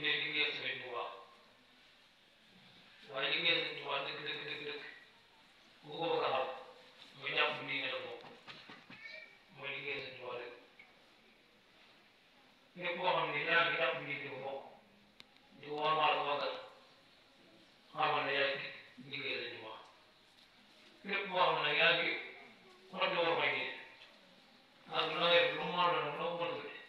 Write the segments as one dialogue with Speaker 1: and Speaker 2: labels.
Speaker 1: tuddee liggéeyal Sëriñ Tuubaa waaye liggéeyal Sëriñ Tuubaa dëgg dëgg dëgg dëgg ku ko bëgg a xam mooy jàpp diine la bokk mooy liggéeyal Sëriñ Tuubaa dëgg képp koo xam ne yaa ngi jàpp diine ko bokk di ko warmaal ko wagal xamal ne yaa ngi liggéeyal Sëriñ Tuubaa képp koo xam ne nag yaa ngi xot li war may diine ak lu nawet lu mu mën a doon loo ko mën a tuddee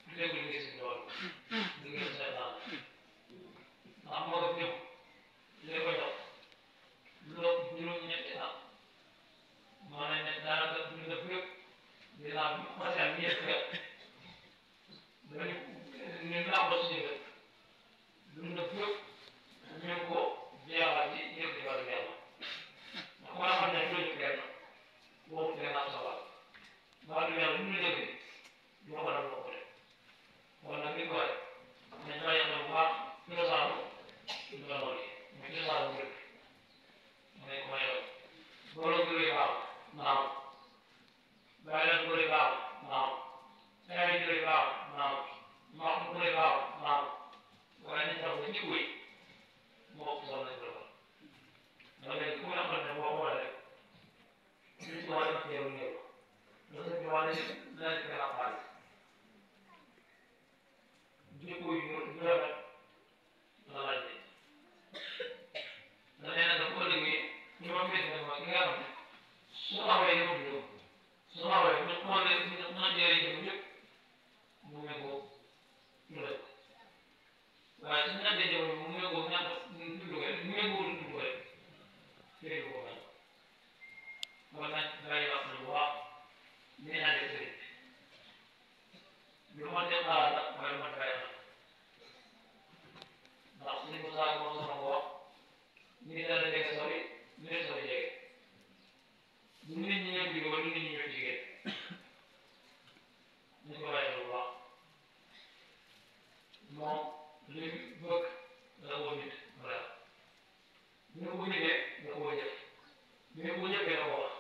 Speaker 1: tuddee ko liggéey Sëriñ Tuubaa liggéeyal Sëriñ Tuubaa ndax moo ko ñëw li ko jox lu juróom-ñetti at maanaam ne daanaka dund fépp dinaa masal ñetti at dañu ñu naan ba suñu kër dund fépp ñu ngi ko jeexal ci yëpp di wàllu yàlla ndax maa xam ne loolu kenn waxu kenn am sa wàll wàllu yàlla lu mu la jógee du ko dal bokk de kon nag li ko waxee nañ bàyyi xel bu baax cosaanu loolu mu cosaanu rek mu ne ko may loolu borom gëlee baax naam bàyyi leen gëlee baax naam saa yi gëlee baax naam maa mu gëlee baax naam waaye nañ tax ba ci kuy moo ko soxla nañ ko defal ndax léegi ku nga xam ne boo xoolee rek suñ ci wàllu teew néew ndax suñ ci wàllu laaj ko la xaalis jikko yu rafet la laaj de da nee na dafa liggéey ñu ma métti ne ma ki nga xam ne su xawee yow du yow su xawee ñu xoolee ñu mën jëriñ ñoom ñëpp mu méngoo ñu def waaye su ñu andee jamono mu méngoo ñaata dund ko rek mu méngoo dund ko rek jëriñ ko bañ kon nag bàyyi wax na bu baax li ñu andee sëriñ bi lu ma dem xalaat la waaye lu ma bàyyi xel ndax suñu ko saa moom sama ko wax nit dana jege sori nit sori jege bu nit ñi ñëpp jigéen wala nit ñi ñëpp jigéen ñu ko bàyyi xel bu baax moom li bëgg da koo nit voilà bu ñu ko nitee da koo jëf bu ñu ko jëfee da koo wax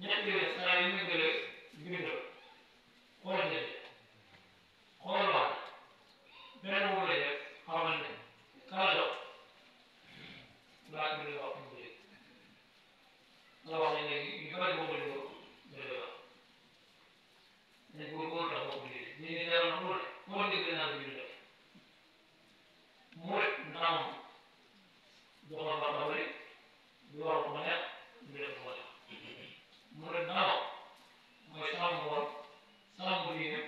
Speaker 1: ñett yooyu saa yu ñu gëlee bind xool jëf xool wax benn wu la jëf xamal ne kala jox laa gën a wax mu jëf la wax ne léegi yu bëri boobu la ko jëlee wax dañ ko góor tax boobu lii ñu ne dara na loolu moo dégg naa ko bind mu rek naam joxoon ba xawri du war ko ma neex du def ko neex mu rek naam mooy sàmm woon sàmm diine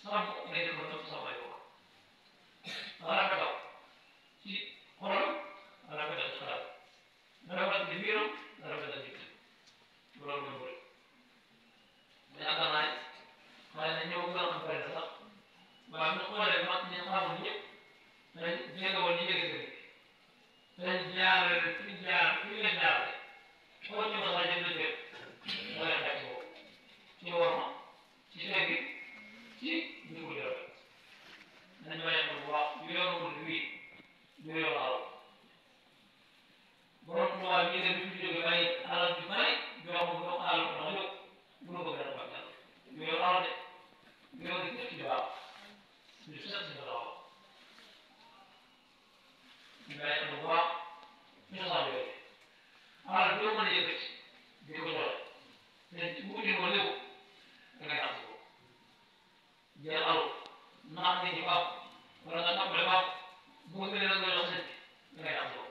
Speaker 1: sàmm ngay def ba nëpp sama yow rafetal ci xolam rafetal ci xalaat rafetal ci biiram rafetal ci loolu mooy bëri mais yaakaar naa ne xëy na ñëw gën a am bëri sax waaye bu xoolee mag ñi xamul ñëpp dañ jege woon ñu jege sëriñ dañ jaarale fi jaar fi nga jaarale xool ñu ko sax jëm na jëm wala xeex boobu ci worma ci teggi ci jikko ju rafet nañ bàyyi xel bu baax yoonu wul wii du yoonu aw borom tubaab ñi dem fi jóge bàyyi alal ju bari jox ko jox alal ko tax jóg bu ko gën a bàggal du yoonu aw de yoonu jëf ci baax du set ci baax ñu bàyyi xel bu baax ñu sax yooyu alal doo mën a yëkkati di ko joxe te bu uti ko lépp da ngay am ko jël alu naax nit ñi baax wala nga tàmbale baax bu ko gënee la nga jox sëñ bi da ngay am ko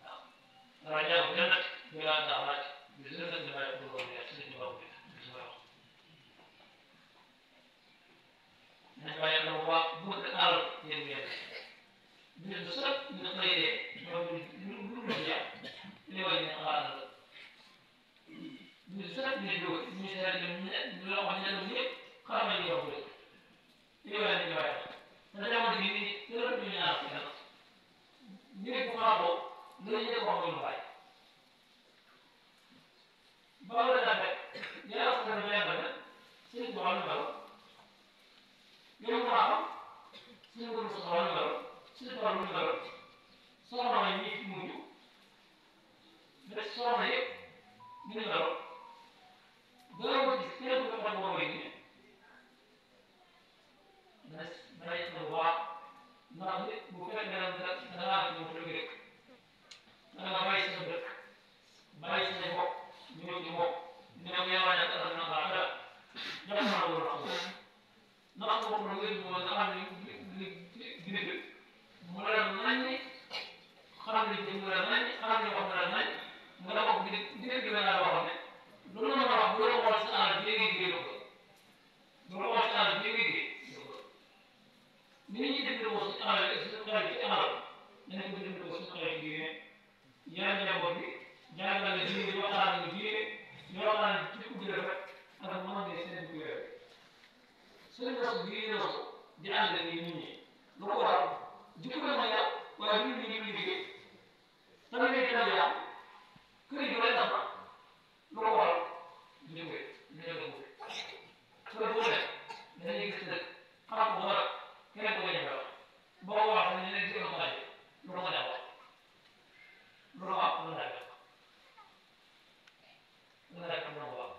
Speaker 1: waaw dara jàng jannat bilaa daxaat bi sëñ bi bàyyi pour loolu sëñ bi baax bi su may wax nañ bàyyi xel bu baax bëgg alal yéen ngeen nit du sëkk ñu xëy dee ñoom lu jàpp li way ne xalaat la nit sëkk nit jóge ñu seet ñu la wax ñenn ñëpp xamal ñu wax rek li way ne bàyyi te jamono bi nit ñi gën a ñu ñaar ci nag ñu ne ko xamoo lu ñu def wax lu bàyyi ba la dafe yaa ko def yaa ko def seen ko xam ngalo yow ko xam seen ko sa xam ngalo seen ko lu ngalo soxna yi ñi fi mujj mais soxna yëpp ñu ngalo dara ko gis kenn ko xam ko way ni nas bàyyi na ndax boobu nag léegi moom nga xam ne li mu leer nañ ni xam ne jëm leer nañ xam ne wax leer nañ nga la ko dégg la laa waxoon ne lu la mën a wax bu la xool sa àll bi léegi liggéey ko bu la xool sa àll bi léegi liggéey ko ni ñuy déglu si àll si xel ci àll nañ ko déglu si xel ci diine yar njaboot bi jàngale diine waxtaan ak diine ñu waxtaan ci ku jël rek ak mën a seen bu yore suñu nos bii nos di ànd ak nit ñi lu ko waral jikko la mooy yàq waaye nit ñi ñu liggéey tamit day gën a yàq kër yi doole dafa lu ko waral ñu koy ñu ne ko kër boo def dañuy gis nag xam ko war kenn ko ñëw wax boo ko wax ñu ne gis ko laaj lu ko def lu ko wax lu laaj lu laaj lu ko wax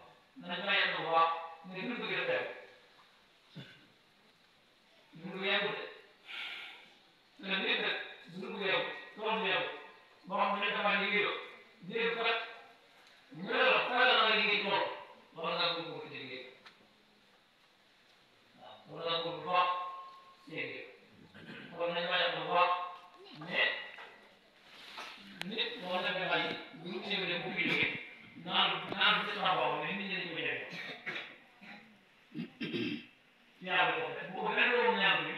Speaker 1: nañ bàyyi lu ko wax ne ñu bëgg def teew dundu yeewu de te nit nag dundu yeewu tool yeewu boo xam ne dafa liggéeyoo dégg kat ñu ne la fayal na la liggéey tool wala nga bëgg ko ci liggéey waaw wala nga bëgg bu baax liggéey kon nañ bàyyi bu baax mais nit moo demee bàyyi bu ñu ñëwee bu fi liggéey naan bi sama baax mais nit ñi dañ ko jëlee yaa ko def bu ko benn woon ñaar bi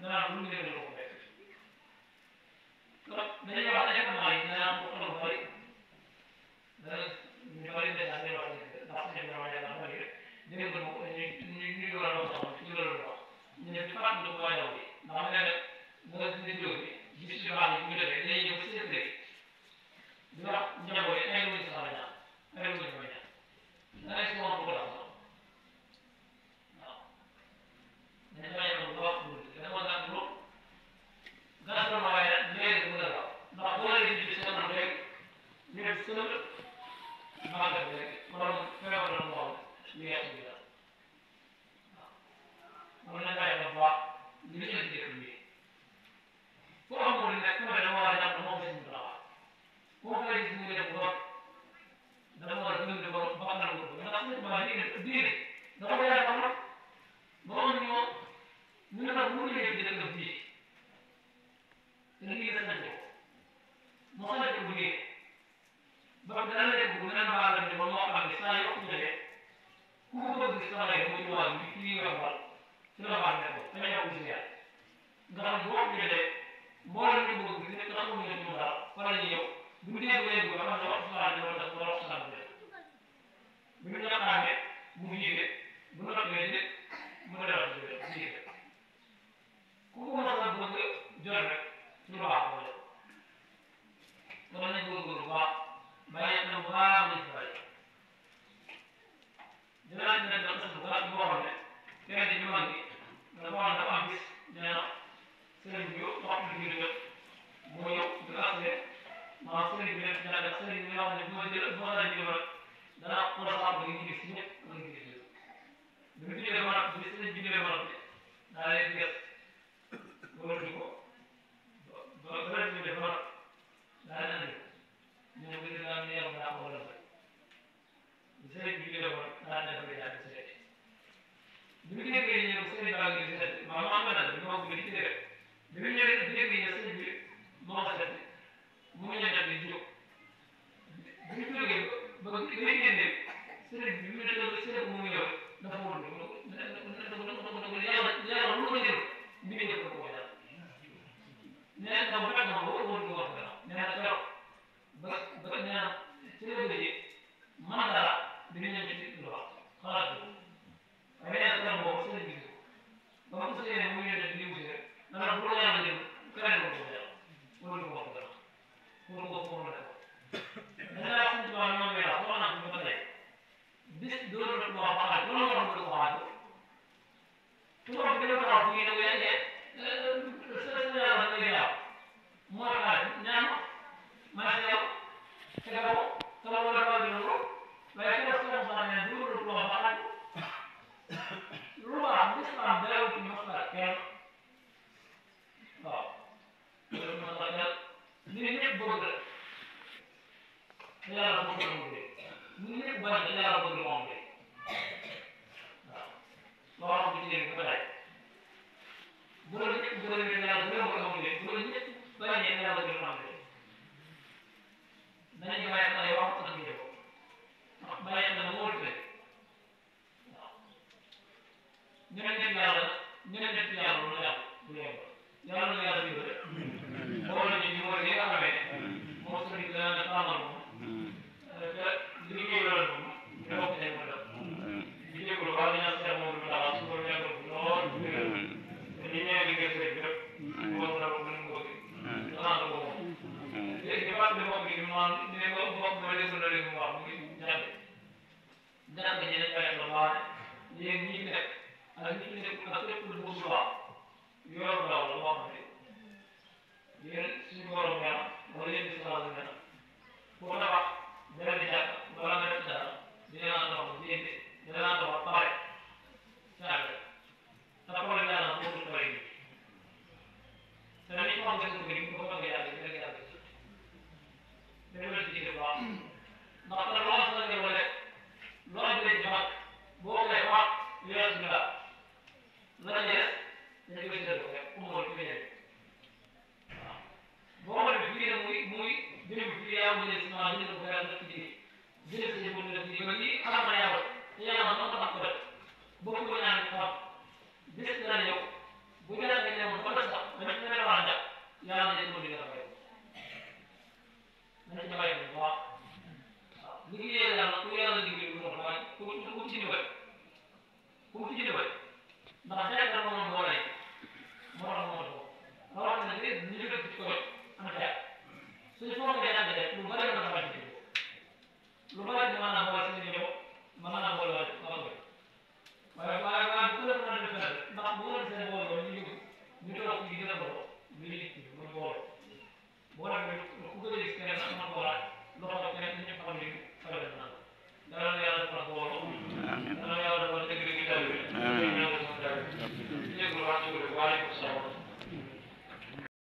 Speaker 1: dana lu ñu leen ko def kon dañuy wax événement yi dana am lu bari dana ñu bari de daal wax ndax ñu dama yàlla bari dégg nga ko ñu war a wax ci loolu wax ñu ne faat do ko yaw bi ndax nga nga ci jóg bi gis ci baax yi ñu def dañuy ñëw ci rek di wax njaboot yi ay lu ci sama ñaan ay lu ci ma ñaan dana ci wax ko la dañu bàyyi ko bu baax dama gàtt lu gàtt la waaye léegi mu dara ndax boo leen di gis sama rek ñu def sël màggal rek wala feebar la mu wax lu yeex bi la waaw mun na bàyyi ko bu baax li ñu indi dëkk bi foo amul nekk ku ne dama war a jàpp moom si mu taxaw foo koy gis mu def borom dama war a dund borom ba xam ko ndax nit ma diine dafa ko yaay xam borom ñoo ñu ne nag mënuñu leen di dëkk bii te lii la sañ ko moo sañ ko bu nii ba dana la dégg bu naan baal la ne ba moo xam ne saa yoo ko jëlee ku ko bëgg sama lay mu ci wàll bi kii nga xool ci la baal ne ko te ñëw ko si yàlla nga xam boo ko jëlee mboolem ñu bëgg gis nekk xamuñu ne ñu dara fa la ñuy yow bu ñu dégg leen ko xam ne wax saa ne wala wala wax saa bu ñu ñaqaane mu jiite bu noppee nit mu defal jiite ku ko mën a bëgg jot rek ci lu baax ko def dama nañ góorgóorlu bu baax bàyyi na bu baax lañ ci bàyyi dinaa ci nekk dafa bu baax boo xam ne kenn ci ñu mag bi dafa wax dafa am bis nee na sëriñ bi wax bi ñu jot moo ñëw di asle maa sëriñ bi nekk jàngal sëriñ bi wax ne bu ma jël bu ma la jël rek danaa xool saa ba ngi gis ñëpp ba ngi gis bi mu jëlee ma bi sëriñ bi jëlee ma daa leen gës loolu di ko ba ba ñu def ma daa leen andi ñu ngi leen daan neex daa ko wala bi sëriñ bi jëlee ma daa leen fa jaar ci sëriñ bi mu déggee ñëw sëriñ baa ngi seet ma ma na bi ma ko ci def bi mu ñëwee déggee ñëw sëriñ bi moo ko seet mu ñëw di jóg bi mu jógee ba ngay génne sëriñ bi mu ne sëriñ mu ñëw dafa wóor yàlla lu ko jël mi ngi jël ko wala nee na bu fekk na wóor wóor du wax dara nee na keroog ba nee na ci la bëggee man dara dina ñëw ci lu wax xalaat ko waaye nee na keroog boobu sëriñ bi ba mu sëriñ mu ñëw di wuti rek dana bu la yàlla jël keneen ko wala wóor du wax dara wóor ko ko mën a def dañu wax suñu tubaab ñoom ngay wax wax naa ko ba tey bis doon na ko wax loolu war na ko waxaat tubaab bi dafa wax fii ne yàlla sa yàlla nga yaaw moo tax ñaan ma ne yow te ko sama wala ba dina ko waaye ko sama sa ne du lu ko waxaat lu wax l'islam daw ci masala kenn waaw loolu masala ni ñëpp bëgg la yàlla bëgg na mu ni ñëpp bañ yàlla bëgg na mu waaw loo xam ne ko defee yàlla gërëm ko amul leen bu la ñëpp bañee yàlla gërëm am leen nañu bàyyi xale wax ak ñu ko ndax bàyyi xale wóor leen waaw ñu ne def yàlla ñu ne def yàlla lu yàlla du yomb yàlla na yàlla dimbale boo la ñu di wóor yi nga xamee moo sëriñ dana tàmmal moom te liggéey loolu moom ñu bokk seen ko def di jégalu baax ñaan seen moom lu taxaw su ko ñàkkal lool te li ñëwee liggéey sëriñ bi rek moom na ko gën a ngóogi danaa ko moom léegi baat bi moom gi man ne ko bokk ma dégg na li mu wax mu ngi ñàkk dana ko ñeneen bàyyi la baax yéen ñi nekk ak ñi nekk ak lépp lu bëgg baax yor ndaw la boo xam ne yéen suñu borom ñaar wala yéen si xalaat nga pour tabax benn jàkk wala nga def dara dinaa tabax jéem dinaa tabax pare caag te xoolal yàlla boobu pare bi te ni ñu xam nga suuf bi ko bëgg yàgg ci rek yàgg ci demel ci bu baax ndax te loo xam ne wala loo xam ne ci mag boo koy wax yéen la la